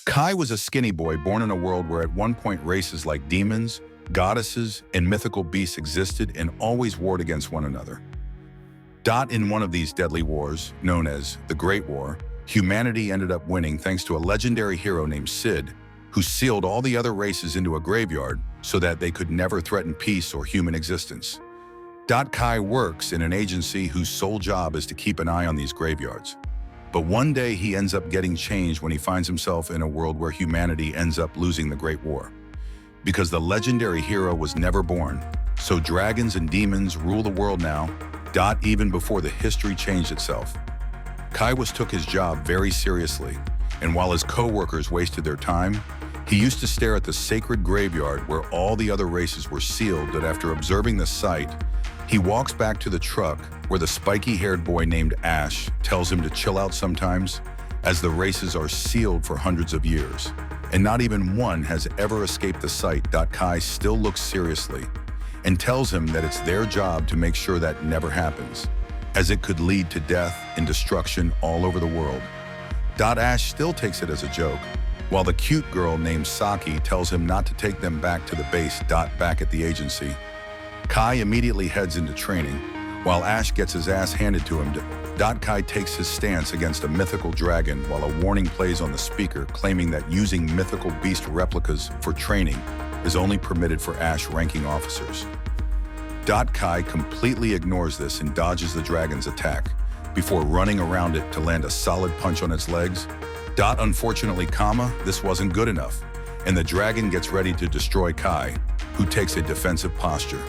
Kai was a skinny boy born in a world where at one point races like demons, goddesses, and mythical beasts existed and always warred against one another. In one of these deadly wars, known as the Great War, humanity ended up winning thanks to a legendary hero named Sid, who sealed all the other races into a graveyard so that they could never threaten peace or human existence. Kai works in an agency whose sole job is to keep an eye on these graveyards. But one day he ends up getting changed when he finds himself in a world where humanity ends up losing the Great War. Because the legendary hero was never born, so dragons and demons rule the world now, even before the history changed itself. Kai took his job very seriously, and while his co-workers wasted their time, he used to stare at the sacred graveyard where all the other races were sealed. But after observing the sight, he walks back to the truck where the spiky-haired boy named Ash tells him to chill out sometimes, as the races are sealed for hundreds of years, and not even one has ever escaped the site. Kai still looks seriously and tells him that it's their job to make sure that never happens, as it could lead to death and destruction all over the world. Ash still takes it as a joke, while the cute girl named Saki tells him not to take them back to the base. Back at the agency, Kai immediately heads into training, while Ash gets his ass handed to him. Kai takes his stance against a mythical dragon while a warning plays on the speaker claiming that using mythical beast replicas for training is only permitted for Ash ranking officers. Kai completely ignores this and dodges the dragon's attack before running around it to land a solid punch on its legs. Unfortunately, this wasn't good enough, and the dragon gets ready to destroy Kai, who takes a defensive posture.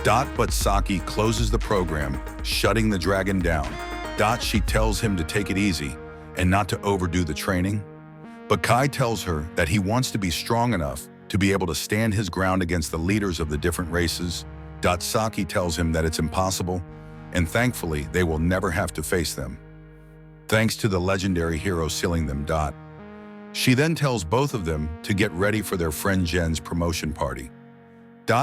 But Saki closes the program, shutting the dragon down. She tells him to take it easy and not to overdo the training. But Kai tells her that he wants to be strong enough to be able to stand his ground against the leaders of the different races. Saki tells him that it's impossible, and thankfully they will never have to face them, thanks to the legendary hero sealing them. She then tells both of them to get ready for their friend Jen's promotion party.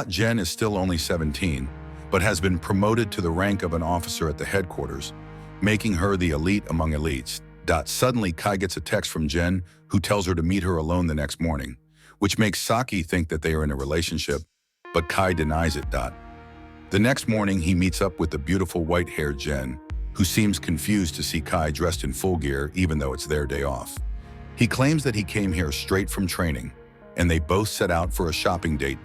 Jen is still only 17, but has been promoted to the rank of an officer at the headquarters, making her the elite among elites. Suddenly, Kai gets a text from Jen, who tells her to meet her alone the next morning, which makes Saki think that they are in a relationship, but Kai denies it. The next morning, he meets up with the beautiful white-haired Jen, who seems confused to see Kai dressed in full gear even though it's their day off. He claims that he came here straight from training, and they both set out for a shopping date.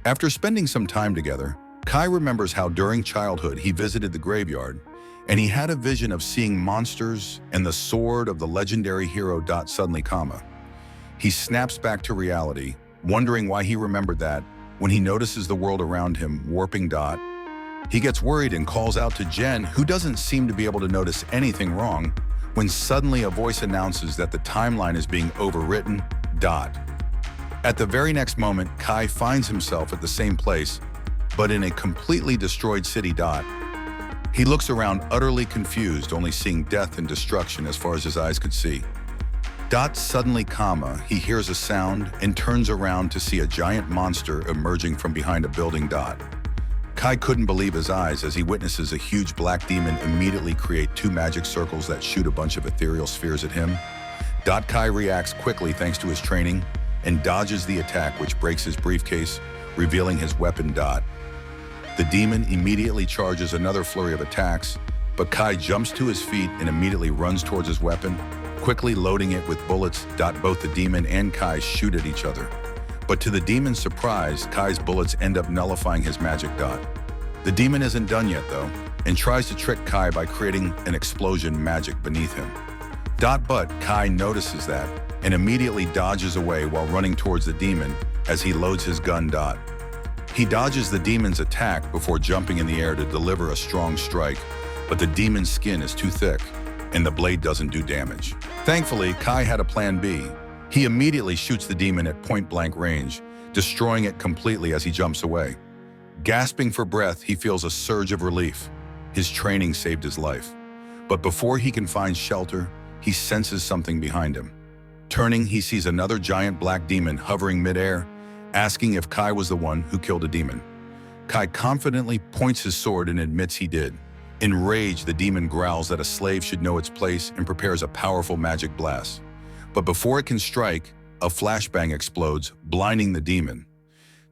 After spending some time together, Kai remembers how during childhood he visited the graveyard, and he had a vision of seeing monsters and the sword of the legendary hero. Suddenly, he snaps back to reality, wondering why he remembered that, when he notices the world around him warping. He gets worried and calls out to Jen, who doesn't seem to be able to notice anything wrong, when suddenly a voice announces that the timeline is being overwritten. At the very next moment, Kai finds himself at the same place, but in a completely destroyed city. He looks around utterly confused, only seeing death and destruction as far as his eyes could see. Suddenly, he hears a sound and turns around to see a giant monster emerging from behind a building. Kai couldn't believe his eyes as he witnesses a huge black demon immediately create two magic circles that shoot a bunch of ethereal spheres at him. Kai reacts quickly thanks to his training and dodges the attack, which breaks his briefcase, revealing his weapon. The demon immediately charges another flurry of attacks, but Kai jumps to his feet and immediately runs towards his weapon, quickly loading it with bullets. Both the demon and Kai shoot at each other, but to the demon's surprise, Kai's bullets end up nullifying his magic. The demon isn't done yet though, and tries to trick Kai by creating an explosion magic beneath him. But Kai notices that and immediately dodges away while running towards the demon as he loads his gun. He dodges the demon's attack before jumping in the air to deliver a strong strike, but the demon's skin is too thick and the blade doesn't do damage. Thankfully, Kai had a plan B. He immediately shoots the demon at point-blank range, destroying it completely as he jumps away. Gasping for breath, he feels a surge of relief. His training saved his life. But before he can find shelter, he senses something behind him. Turning, he sees another giant black demon hovering midair, asking if Kai was the one who killed a demon. Kai confidently points his sword and admits he did. Enraged, the demon growls that a slave should know its place and prepares a powerful magic blast. But before it can strike, a flashbang explodes, blinding the demon.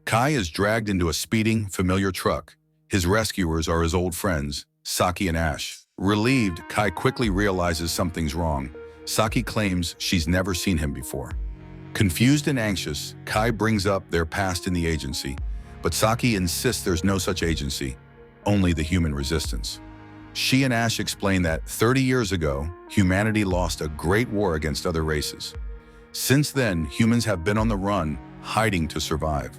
Kai is dragged into a speeding, familiar truck. His rescuers are his old friends, Saki and Ash. Relieved, Kai quickly realizes something's wrong. Saki claims she's never seen him before. Confused and anxious, Kai brings up their past in the agency, but Saki insists there's no such agency, only the human resistance. She and Ash explain that 30 years ago, humanity lost a great war against other races. Since then, humans have been on the run, hiding to survive.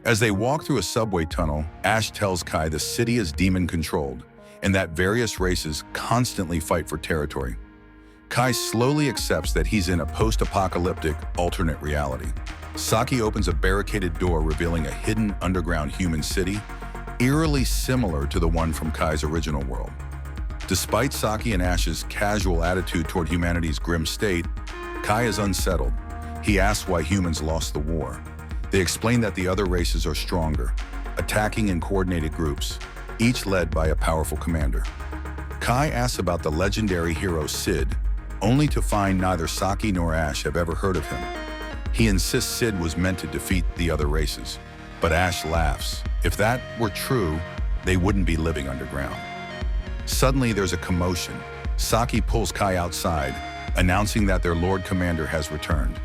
As they walk through a subway tunnel, Ash tells Kai the city is demon-controlled and that various races constantly fight for territory. Kai slowly accepts that he's in a post-apocalyptic, alternate reality. Saki opens a barricaded door revealing a hidden underground human city, eerily similar to the one from Kai's original world. Despite Saki and Ash's casual attitude toward humanity's grim state, Kai is unsettled. He asks why humans lost the war. They explain that the other races are stronger, attacking in coordinated groups, each led by a powerful commander. Kai asks about the legendary hero Sid, only to find neither Saki nor Ash have ever heard of him. He insists Sid was meant to defeat the other races, but Ash laughs. If that were true, they wouldn't be living underground. Suddenly there's a commotion. Saki pulls Kai outside, announcing that their Lord Commander has returned.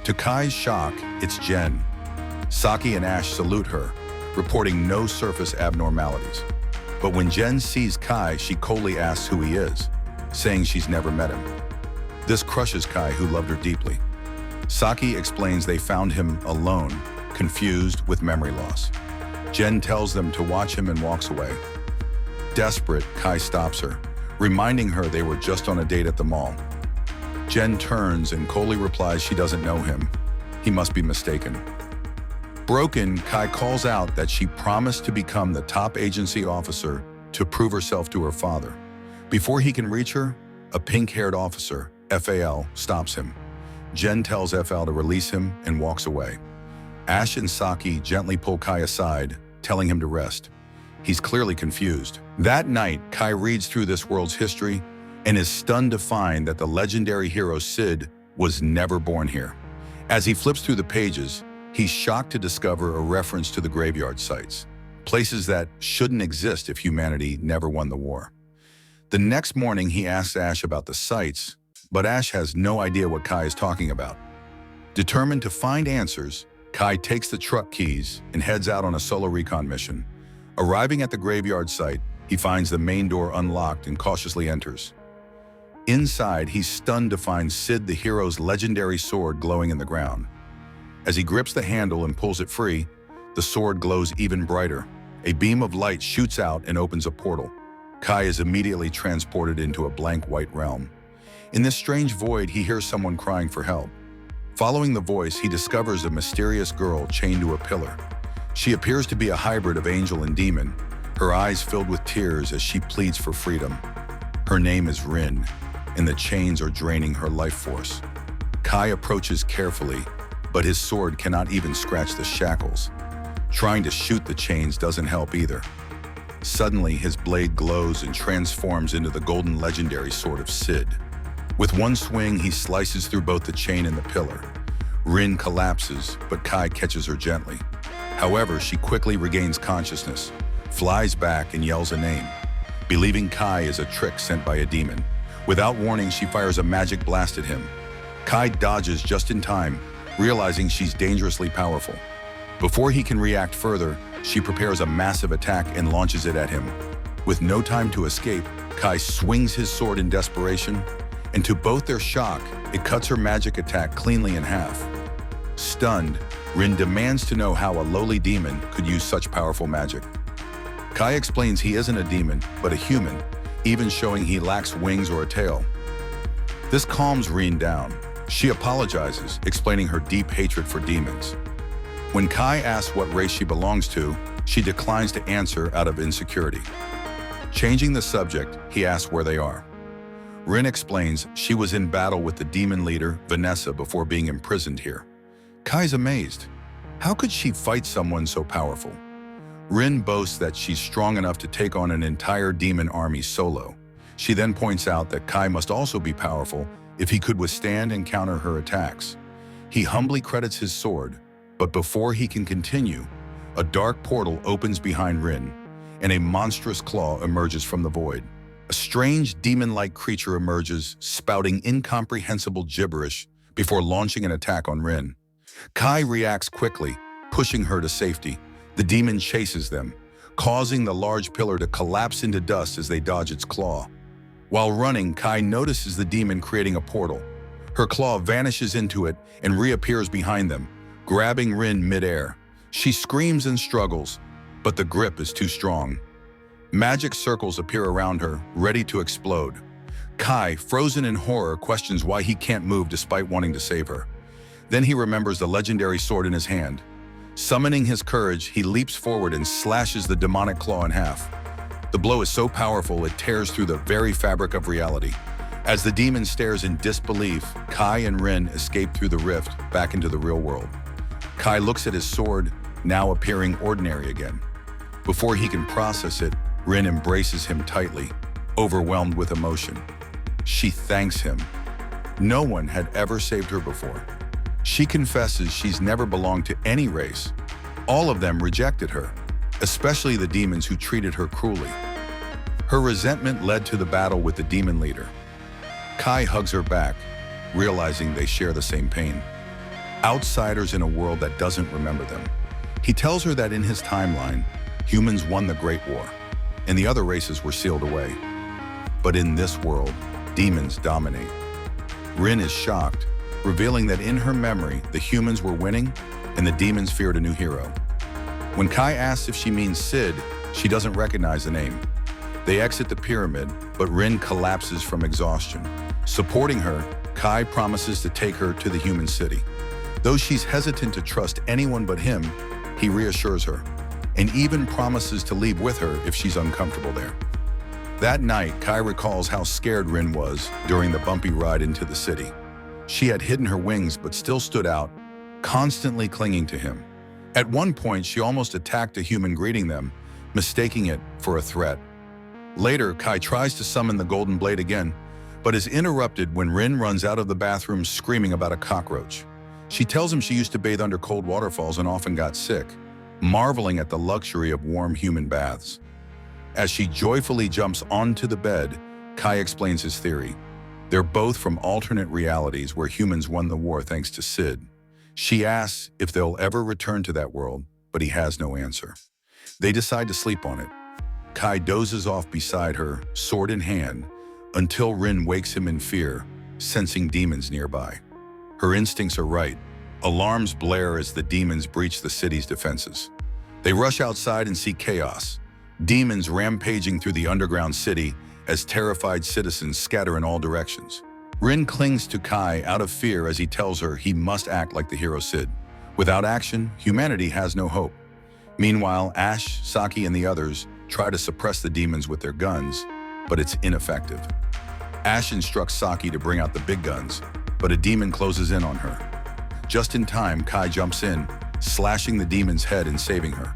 To Kai's shock, it's Jen. Saki and Ash salute her, reporting no surface abnormalities. But when Jen sees Kai, she coldly asks who he is, saying she's never met him. This crushes Kai, who loved her deeply. Saki explains they found him alone, confused with memory loss. Jen tells them to watch him and walks away. Desperate, Kai stops her, reminding her they were just on a date at the mall. Jen turns and coldly replies she doesn't know him. He must be mistaken. Broken, Kai calls out that she promised to become the top agency officer to prove herself to her father. Before he can reach her, a pink-haired officer, FAL, stops him. Jen tells FL to release him and walks away. Ash and Saki gently pull Kai aside, telling him to rest. He's clearly confused. That night, Kai reads through this world's history and is stunned to find that the legendary hero Sid was never born here. As he flips through the pages, he's shocked to discover a reference to the graveyard sites, places that shouldn't exist if humanity never won the war. The next morning, he asks Ash about the sites, but Ash has no idea what Kai is talking about. Determined to find answers, Kai takes the truck keys and heads out on a solo recon mission. Arriving at the graveyard site, he finds the main door unlocked and cautiously enters. Inside, he's stunned to find Sid the hero's legendary sword glowing in the ground. As he grips the handle and pulls it free, the sword glows even brighter. A beam of light shoots out and opens a portal. Kai is immediately transported into a blank white realm. In this strange void, he hears someone crying for help. Following the voice, he discovers a mysterious girl chained to a pillar. She appears to be a hybrid of angel and demon, her eyes filled with tears as she pleads for freedom. Her name is Rin, and the chains are draining her life force. Kai approaches carefully, but his sword cannot even scratch the shackles. Trying to shoot the chains doesn't help either. Suddenly, his blade glows and transforms into the golden legendary sword of Sid. With one swing, he slices through both the chain and the pillar. Rin collapses, but Kai catches her gently. However, she quickly regains consciousness, flies back and yells a name, believing Kai is a trick sent by a demon. Without warning, she fires a magic blast at him. Kai dodges just in time, realizing she's dangerously powerful. Before he can react further, she prepares a massive attack and launches it at him. With no time to escape, Kai swings his sword in desperation, and to both their shock, it cuts her magic attack cleanly in half. Stunned, Rin demands to know how a lowly demon could use such powerful magic. Kai explains he isn't a demon, but a human, even showing he lacks wings or a tail. This calms Rin down. She apologizes, explaining her deep hatred for demons. When Kai asks what race she belongs to, she declines to answer out of insecurity. Changing the subject, he asks where they are. Rin explains she was in battle with the demon leader, Vanessa, before being imprisoned here. Kai's amazed. How could she fight someone so powerful? Rin boasts that she's strong enough to take on an entire demon army solo. She then points out that Kai must also be powerful, if he could withstand and counter her attacks. He humbly credits his sword, but before he can continue, a dark portal opens behind Rin, and a monstrous claw emerges from the void. A strange demon-like creature emerges, spouting incomprehensible gibberish before launching an attack on Rin. Kai reacts quickly, pushing her to safety. The demon chases them, causing the large pillar to collapse into dust as they dodge its claw. While running, Kai notices the demon creating a portal. Her claw vanishes into it and reappears behind them, grabbing Rin midair. She screams and struggles, but the grip is too strong. Magic circles appear around her, ready to explode. Kai, frozen in horror, questions why he can't move despite wanting to save her. Then he remembers the legendary sword in his hand. Summoning his courage, he leaps forward and slashes the demonic claw in half. The blow is so powerful it tears through the very fabric of reality. As the demon stares in disbelief, Kai and Rin escape through the rift back into the real world. Kai looks at his sword, now appearing ordinary again. Before he can process it, Rin embraces him tightly, overwhelmed with emotion. She thanks him. No one had ever saved her before. She confesses she's never belonged to any race. All of them rejected her, especially the demons who treated her cruelly. Her resentment led to the battle with the demon leader. Kai hugs her back, realizing they share the same pain. Outsiders in a world that doesn't remember them. He tells her that in his timeline, humans won the Great War, and the other races were sealed away. But in this world, demons dominate. Rin is shocked, revealing that in her memory, the humans were winning and the demons feared a new hero. When Kai asks if she means Sid, she doesn't recognize the name. They exit the pyramid, but Rin collapses from exhaustion. Supporting her, Kai promises to take her to the human city. Though she's hesitant to trust anyone but him, he reassures her, and even promises to leave with her if she's uncomfortable there. That night, Kai recalls how scared Rin was during the bumpy ride into the city. She had hidden her wings but still stood out, constantly clinging to him. At one point, she almost attacked a human greeting them, mistaking it for a threat. Later, Kai tries to summon the golden blade again, but is interrupted when Rin runs out of the bathroom screaming about a cockroach. She tells him she used to bathe under cold waterfalls and often got sick, marveling at the luxury of warm human baths. As she joyfully jumps onto the bed, Kai explains his theory. They're both from alternate realities where humans won the war thanks to Sid. She asks if they'll ever return to that world, but he has no answer. They decide to sleep on it. Kai dozes off beside her, sword in hand, until Rin wakes him in fear, sensing demons nearby. Her instincts are right. Alarms blare as the demons breach the city's defenses. They rush outside and see chaos. Demons rampaging through the underground city as terrified citizens scatter in all directions. Rin clings to Kai out of fear as he tells her he must act like the hero Sid. Without action, humanity has no hope. Meanwhile, Ash, Saki, and the others try to suppress the demons with their guns, but it's ineffective. Ash instructs Saki to bring out the big guns, but a demon closes in on her. Just in time, Kai jumps in, slashing the demon's head and saving her.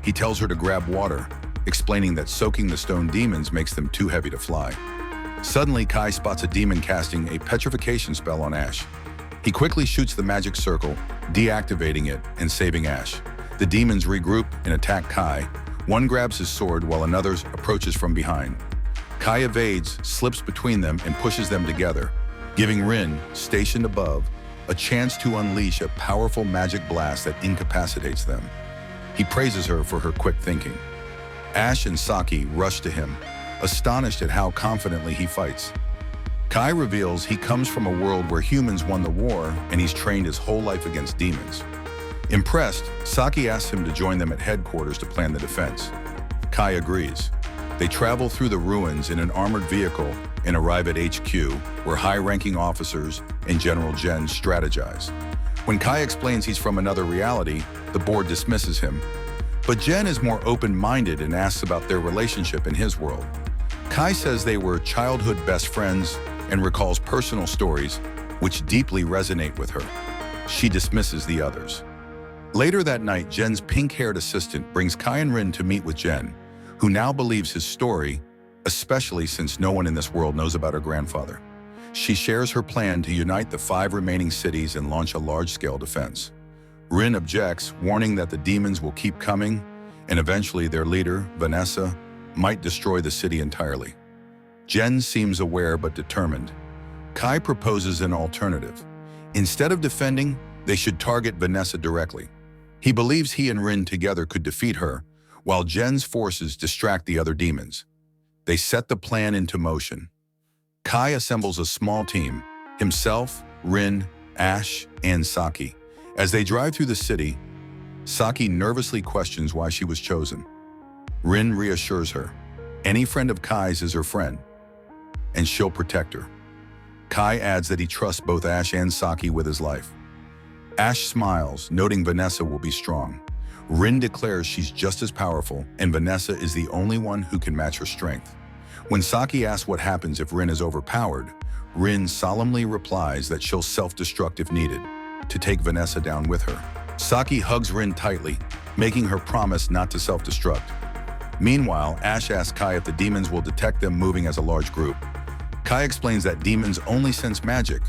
He tells her to grab water, explaining that soaking the stone demons makes them too heavy to fly. Suddenly, Kai spots a demon casting a petrification spell on Ash. He quickly shoots the magic circle, deactivating it and saving Ash. The demons regroup and attack Kai. One grabs his sword while another approaches from behind. Kai evades, slips between them, and pushes them together, giving Rin, stationed above, a chance to unleash a powerful magic blast that incapacitates them. He praises her for her quick thinking. Ash and Saki rush to him, astonished at how confidently he fights. Kai reveals he comes from a world where humans won the war and he's trained his whole life against demons. Impressed, Saki asks him to join them at headquarters to plan the defense. Kai agrees. They travel through the ruins in an armored vehicle and arrive at HQ, where high-ranking officers and General Jen strategize. When Kai explains he's from another reality, the board dismisses him. But Jen is more open-minded and asks about their relationship in his world. Kai says they were childhood best friends and recalls personal stories which deeply resonate with her. She dismisses the others. Later that night, Jen's pink-haired assistant brings Kai and Rin to meet with Jen, who now believes his story, especially since no one in this world knows about her grandfather. She shares her plan to unite the 5 remaining cities and launch a large-scale defense. Rin objects, warning that the demons will keep coming, and eventually their leader, Vanessa, might destroy the city entirely. Jen seems aware but determined. Kai proposes an alternative. Instead of defending, they should target Vanessa directly. He believes he and Rin together could defeat her, while Jen's forces distract the other demons. They set the plan into motion. Kai assembles a small team, himself, Rin, Ash, and Saki. As they drive through the city, Saki nervously questions why she was chosen. Rin reassures her. Any friend of Kai's is her friend, and she'll protect her. Kai adds that he trusts both Ash and Saki with his life. Ash smiles, noting Vanessa will be strong. Rin declares she's just as powerful, and Vanessa is the only one who can match her strength. When Saki asks what happens if Rin is overpowered, Rin solemnly replies that she'll self-destruct if needed, to take Vanessa down with her. Saki hugs Rin tightly, making her promise not to self-destruct. Meanwhile, Ash asks Kai if the demons will detect them moving as a large group. Kai explains that demons only sense magic,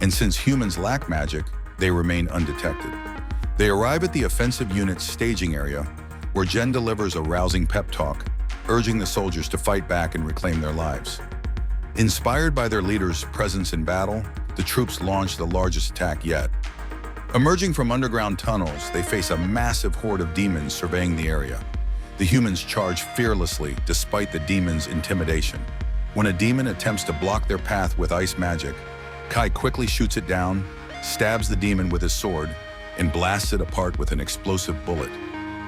and since humans lack magic, they remain undetected. They arrive at the offensive unit's staging area, where Jen delivers a rousing pep talk, urging the soldiers to fight back and reclaim their lives. Inspired by their leader's presence in battle, the troops launch the largest attack yet. Emerging from underground tunnels, they face a massive horde of demons surveying the area. The humans charge fearlessly despite the demons' intimidation. When a demon attempts to block their path with ice magic, Kai quickly shoots it down, stabs the demon with his sword, and blasts it apart with an explosive bullet.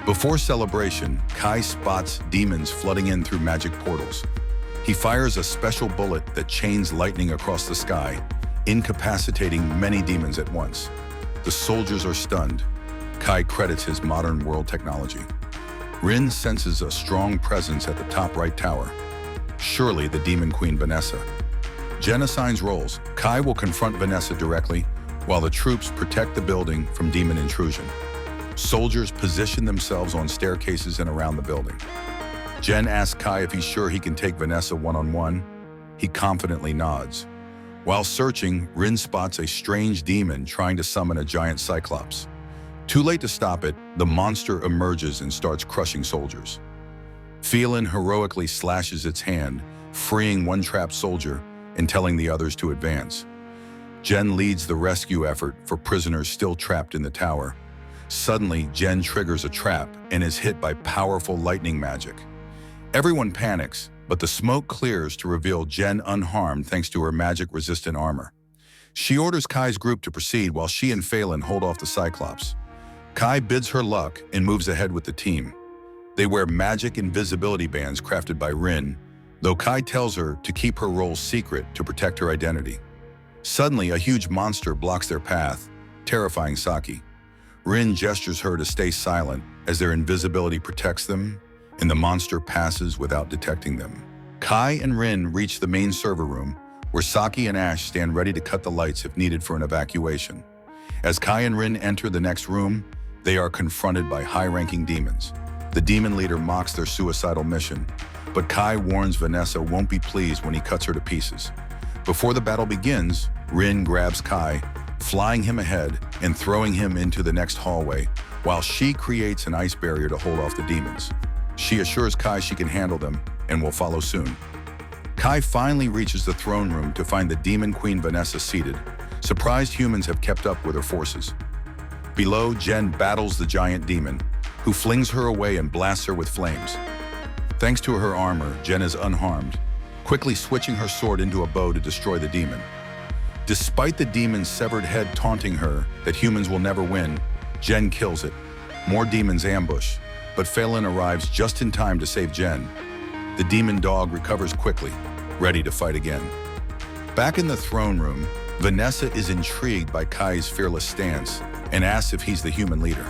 Before celebration, Kai spots demons flooding in through magic portals. He fires a special bullet that chains lightning across the sky, incapacitating many demons at once. The soldiers are stunned. Kai credits his modern world technology. Rin senses a strong presence at the top right tower. Surely the demon queen Vanessa. Jen assigns roles. Kai will confront Vanessa directly, while the troops protect the building from demon intrusion. Soldiers position themselves on staircases and around the building. Jen asks Kai if he's sure he can take Vanessa one-on-one. He confidently nods. While searching, Rin spots a strange demon trying to summon a giant cyclops. Too late to stop it, the monster emerges and starts crushing soldiers. Phelan heroically slashes its hand, freeing one trapped soldier and telling the others to advance. Jen leads the rescue effort for prisoners still trapped in the tower. Suddenly, Jen triggers a trap and is hit by powerful lightning magic. Everyone panics, but the smoke clears to reveal Jen unharmed thanks to her magic-resistant armor. She orders Kai's group to proceed while she and Phelan hold off the Cyclops. Kai bids her luck and moves ahead with the team. They wear magic invisibility bands crafted by Rin, though Kai tells her to keep her role secret to protect her identity. Suddenly, a huge monster blocks their path, terrifying Saki. Rin gestures her to stay silent as their invisibility protects them, and the monster passes without detecting them. Kai and Rin reach the main server room, where Saki and Ash stand ready to cut the lights if needed for an evacuation. As Kai and Rin enter the next room, they are confronted by high-ranking demons. The demon leader mocks their suicidal mission, but Kai warns Vanessa won't be pleased when he cuts her to pieces. Before the battle begins, Rin grabs Kai, flying him ahead and throwing him into the next hallway, while she creates an ice barrier to hold off the demons. She assures Kai she can handle them and will follow soon. Kai finally reaches the throne room to find the demon queen Vanessa seated. Surprised humans have kept up with her forces. Below, Jen battles the giant demon, who flings her away and blasts her with flames. Thanks to her armor, Jen is unharmed, quickly switching her sword into a bow to destroy the demon. Despite the demon's severed head taunting her that humans will never win, Jen kills it. More demons ambush, but Phelan arrives just in time to save Jen. The demon dog recovers quickly, ready to fight again. Back in the throne room, Vanessa is intrigued by Kai's fearless stance and asks if he's the human leader.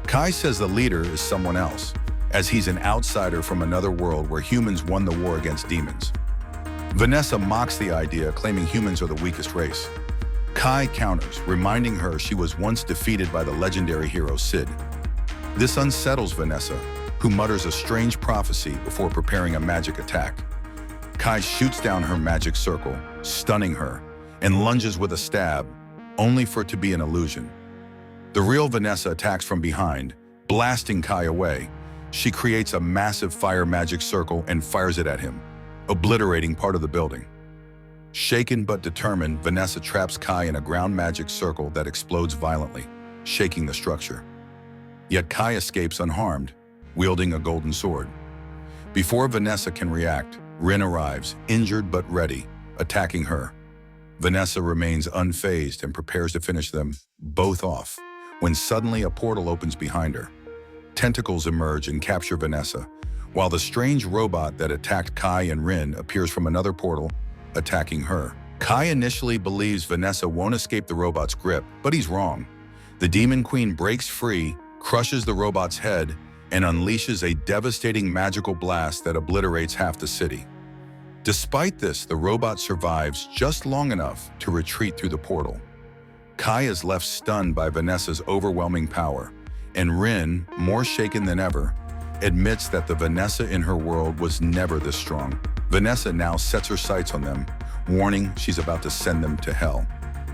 Kai says the leader is someone else, as he's an outsider from another world where humans won the war against demons. Vanessa mocks the idea, claiming humans are the weakest race. Kai counters, reminding her she was once defeated by the legendary hero Sid. This unsettles Vanessa, who mutters a strange prophecy before preparing a magic attack. Kai shoots down her magic circle, stunning her, and lunges with a stab, only for it to be an illusion. The real Vanessa attacks from behind, blasting Kai away. She creates a massive fire magic circle and fires it at him, obliterating part of the building. Shaken but determined, Vanessa traps Kai in a ground magic circle that explodes violently, shaking the structure. Yet Kai escapes unharmed, wielding a golden sword. Before Vanessa can react, Rin arrives, injured but ready, attacking her. Vanessa remains unfazed and prepares to finish them both off, when suddenly a portal opens behind her. Tentacles emerge and capture Vanessa, while the strange robot that attacked Kai and Rin appears from another portal, attacking her. Kai initially believes Vanessa won't escape the robot's grip, but he's wrong. The Demon Queen breaks free, crushes the robot's head, and unleashes a devastating magical blast that obliterates half the city. Despite this, the robot survives just long enough to retreat through the portal. Kai is left stunned by Vanessa's overwhelming power, and Rin, more shaken than ever, admits that the Vanessa in her world was never this strong. Vanessa now sets her sights on them, warning she's about to send them to hell.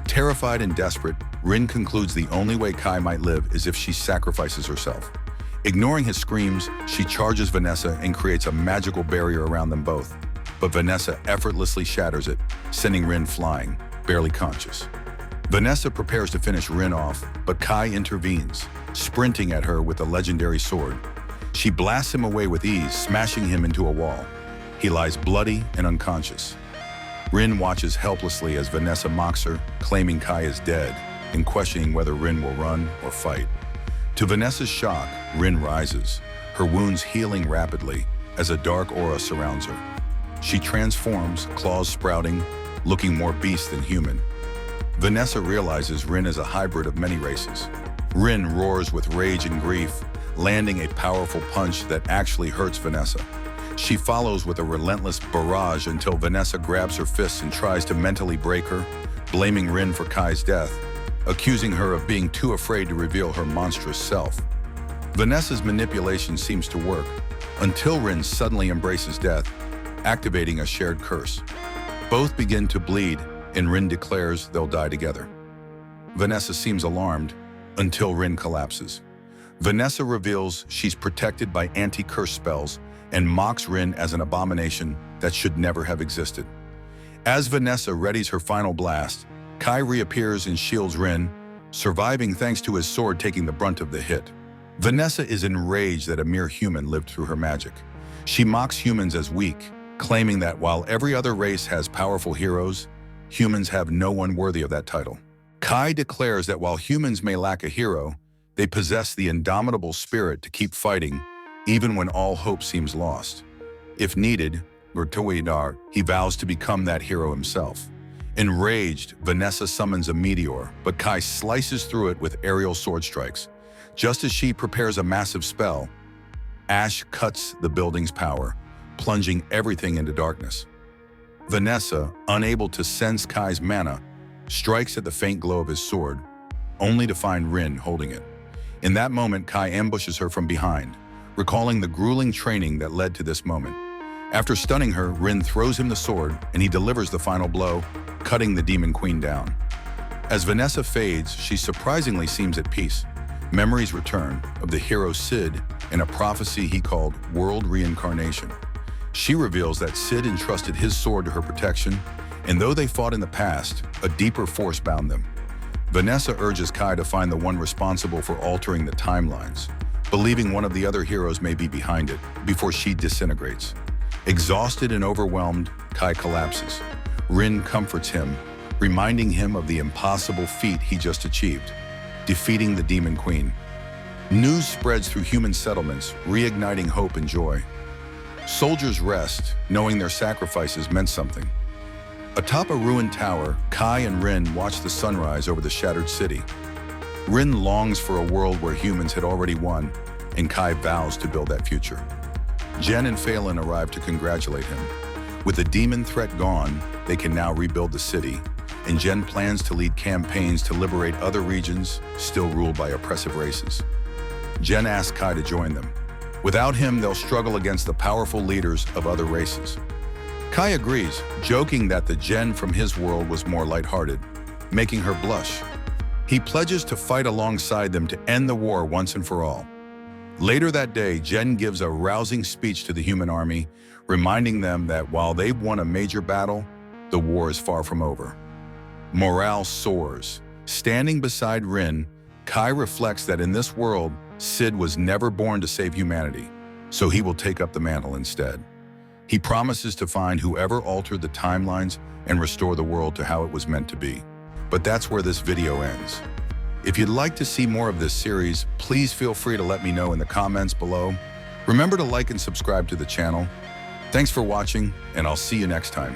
Terrified and desperate, Rin concludes the only way Kai might live is if she sacrifices herself. Ignoring his screams, she charges Vanessa and creates a magical barrier around them both. But Vanessa effortlessly shatters it, sending Rin flying, barely conscious. Vanessa prepares to finish Rin off, but Kai intervenes, sprinting at her with a legendary sword. She blasts him away with ease, smashing him into a wall. He lies bloody and unconscious. Rin watches helplessly as Vanessa mocks her, claiming Kai is dead, and questioning whether Rin will run or fight. To Vanessa's shock, Rin rises, her wounds healing rapidly as a dark aura surrounds her. She transforms, claws sprouting, looking more beast than human. Vanessa realizes Rin is a hybrid of many races. Rin roars with rage and grief, landing a powerful punch that actually hurts Vanessa. She follows with a relentless barrage until Vanessa grabs her fists and tries to mentally break her, blaming Rin for Kai's death, accusing her of being too afraid to reveal her monstrous self. Vanessa's manipulation seems to work, until Rin suddenly embraces death, activating a shared curse. Both begin to bleed, and Rin declares they'll die together. Vanessa seems alarmed, until Rin collapses. Vanessa reveals she's protected by anti-curse spells and mocks Rin as an abomination that should never have existed. As Vanessa readies her final blast, Kai reappears and shields Rin, surviving thanks to his sword taking the brunt of the hit. Vanessa is enraged that a mere human lived through her magic. She mocks humans as weak, claiming that while every other race has powerful heroes, humans have no one worthy of that title. Kai declares that while humans may lack a hero, they possess the indomitable spirit to keep fighting, even when all hope seems lost. If needed, he vows to become that hero himself. Enraged, Vanessa summons a meteor, but Kai slices through it with aerial sword strikes. Just as she prepares a massive spell, ash cuts the building's power, plunging everything into darkness. Vanessa, unable to sense Kai's mana, strikes at the faint glow of his sword, only to find Rin holding it. In that moment, Kai ambushes her from behind, recalling the grueling training that led to this moment. After stunning her, Rin throws him the sword, and he delivers the final blow, cutting the Demon Queen down. As Vanessa fades, she surprisingly seems at peace. Memories return of the hero Sid and a prophecy he called World Reincarnation. She reveals that Sid entrusted his sword to her protection, and though they fought in the past, a deeper force bound them. Vanessa urges Kai to find the one responsible for altering the timelines, believing one of the other heroes may be behind it, before she disintegrates. Exhausted and overwhelmed, Kai collapses. Rin comforts him, reminding him of the impossible feat he just achieved, defeating the Demon Queen. News spreads through human settlements, reigniting hope and joy. Soldiers rest, knowing their sacrifices meant something. Atop a ruined tower, Kai and Rin watch the sunrise over the shattered city. Rin longs for a world where humans had already won, and Kai vows to build that future. Jen and Phelan arrive to congratulate him. With the demon threat gone, they can now rebuild the city, and Jen plans to lead campaigns to liberate other regions still ruled by oppressive races. Jen asks Kai to join them. Without him, they'll struggle against the powerful leaders of other races. Kai agrees, joking that the Jen from his world was more lighthearted, making her blush. He pledges to fight alongside them to end the war once and for all. Later that day, Jen gives a rousing speech to the human army, reminding them that while they've won a major battle, the war is far from over. Morale soars. Standing beside Rin, Kai reflects that in this world, Sid was never born to save humanity, so he will take up the mantle instead. He promises to find whoever altered the timelines and restore the world to how it was meant to be. But that's where this video ends. If you'd like to see more of this series, please feel free to let me know in the comments below. Remember to like and subscribe to the channel. Thanks for watching, and I'll see you next time.